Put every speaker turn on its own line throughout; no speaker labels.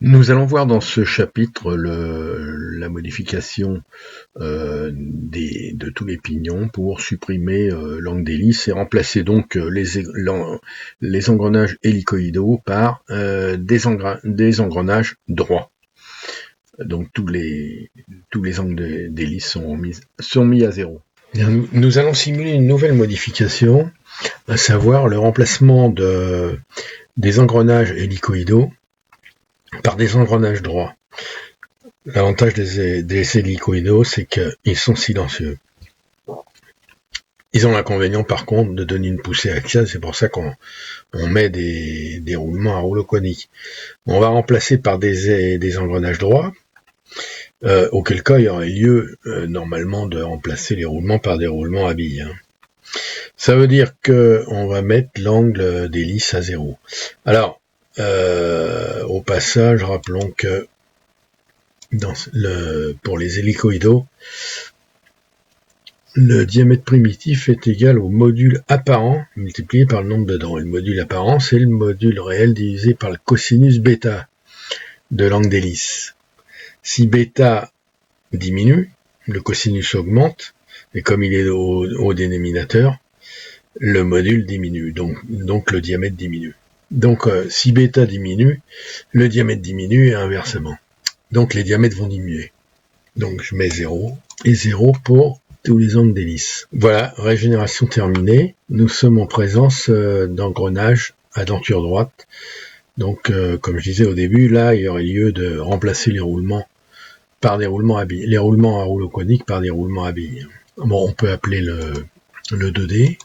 Nous allons voir dans ce chapitre la modification de tous les pignons pour supprimer l'angle d'hélice et remplacer donc les engrenages hélicoïdaux par des engrenages droits. Donc tous les angles d'hélice sont mis à zéro. Nous allons simuler une nouvelle modification, à savoir le remplacement des engrenages hélicoïdaux par des engrenages droits. L'avantage des hélicoïdaux, c'est qu'ils sont silencieux. Ils ont l'inconvénient, par contre, de donner une poussée axiale. C'est pour ça qu'on met des roulements à rouleau conique. On va remplacer par des engrenages droits, auquel cas il y aurait lieu, normalement, de remplacer les roulements par des roulements à billes. Ça veut dire qu'on va mettre l'angle d'hélice à 0. Alors, au passage, rappelons que pour les hélicoïdaux, le diamètre primitif est égal au module apparent multiplié par le nombre de dents. Et le module apparent, c'est le module réel divisé par le cosinus bêta de l'angle d'hélice. Si bêta diminue, le cosinus augmente, et comme il est au dénominateur, le module diminue, donc le diamètre diminue. Donc si bêta diminue, le diamètre diminue et inversement. Donc les diamètres vont diminuer. Donc je mets 0 et 0 pour tous les angles d'hélice. Voilà, régénération terminée. Nous sommes en présence d'engrenages à denture droite. Donc comme je disais au début, là il y aurait lieu de remplacer les roulements par des roulements à billes. Les roulements à rouleau conique par des roulements à billes. Bon, on peut appeler le 2D.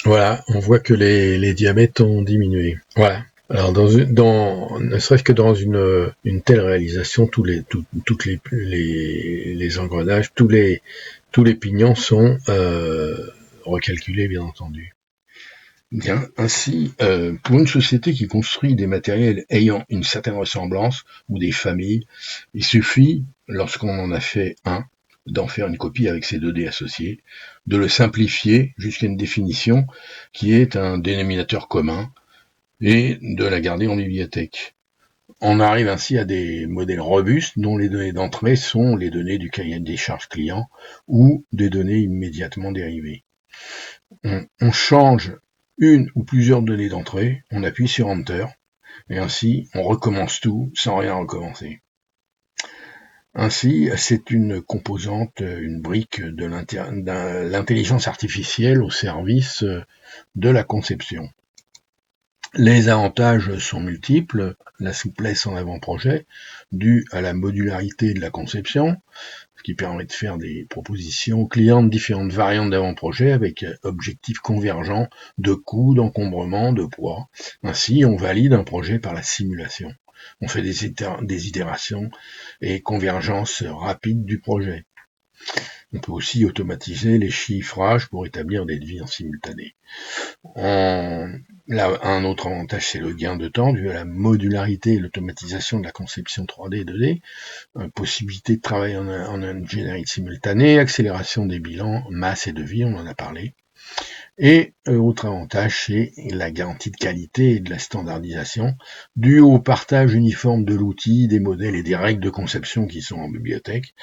Voilà, on voit que les diamètres ont diminué. Voilà. Alors, ne serait-ce que dans une telle réalisation, tous les engrenages, tous les pignons sont recalculés, bien entendu. Bien, ainsi, pour une société qui construit des matériels ayant une certaine ressemblance, ou des familles, il suffit, lorsqu'on en a fait un, d'en faire une copie avec ses 2D associés, de le simplifier jusqu'à une définition qui est un dénominateur commun, et de la garder en bibliothèque. On arrive ainsi à des modèles robustes dont les données d'entrée sont les données du cahier des charges client ou des données immédiatement dérivées. On change une ou plusieurs données d'entrée, on appuie sur Enter, et ainsi on recommence tout sans rien recommencer. Ainsi, c'est une composante, une brique de l'intelligence artificielle au service de la conception. Les avantages sont multiples, la souplesse en avant-projet, due à la modularité de la conception, ce qui permet de faire des propositions aux clients de différentes variantes d'avant-projet avec objectifs convergents de coûts, d'encombrement, de poids. Ainsi, on valide un projet par la simulation. On fait des itérations et convergence rapide du projet. On peut aussi automatiser les chiffrages pour établir des devis en simultané. Là, un autre avantage, c'est le gain de temps dû à la modularité et l'automatisation de la conception 3D et 2D, possibilité de travailler en ingénierie simultanée, accélération des bilans, masse et devis, on en a parlé. Et autre avantage, c'est la garantie de qualité et de la standardisation due au partage uniforme de l'outil, des modèles et des règles de conception qui sont en bibliothèque,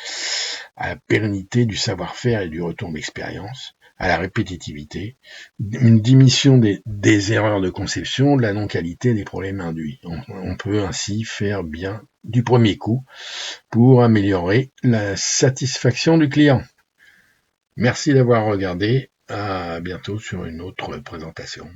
à la pérennité du savoir-faire et du retour d'expérience, à la répétitivité, une diminution des erreurs de conception, de la non-qualité des problèmes induits. On peut ainsi faire bien du premier coup pour améliorer la satisfaction du client. Merci d'avoir regardé. À bientôt sur une autre présentation.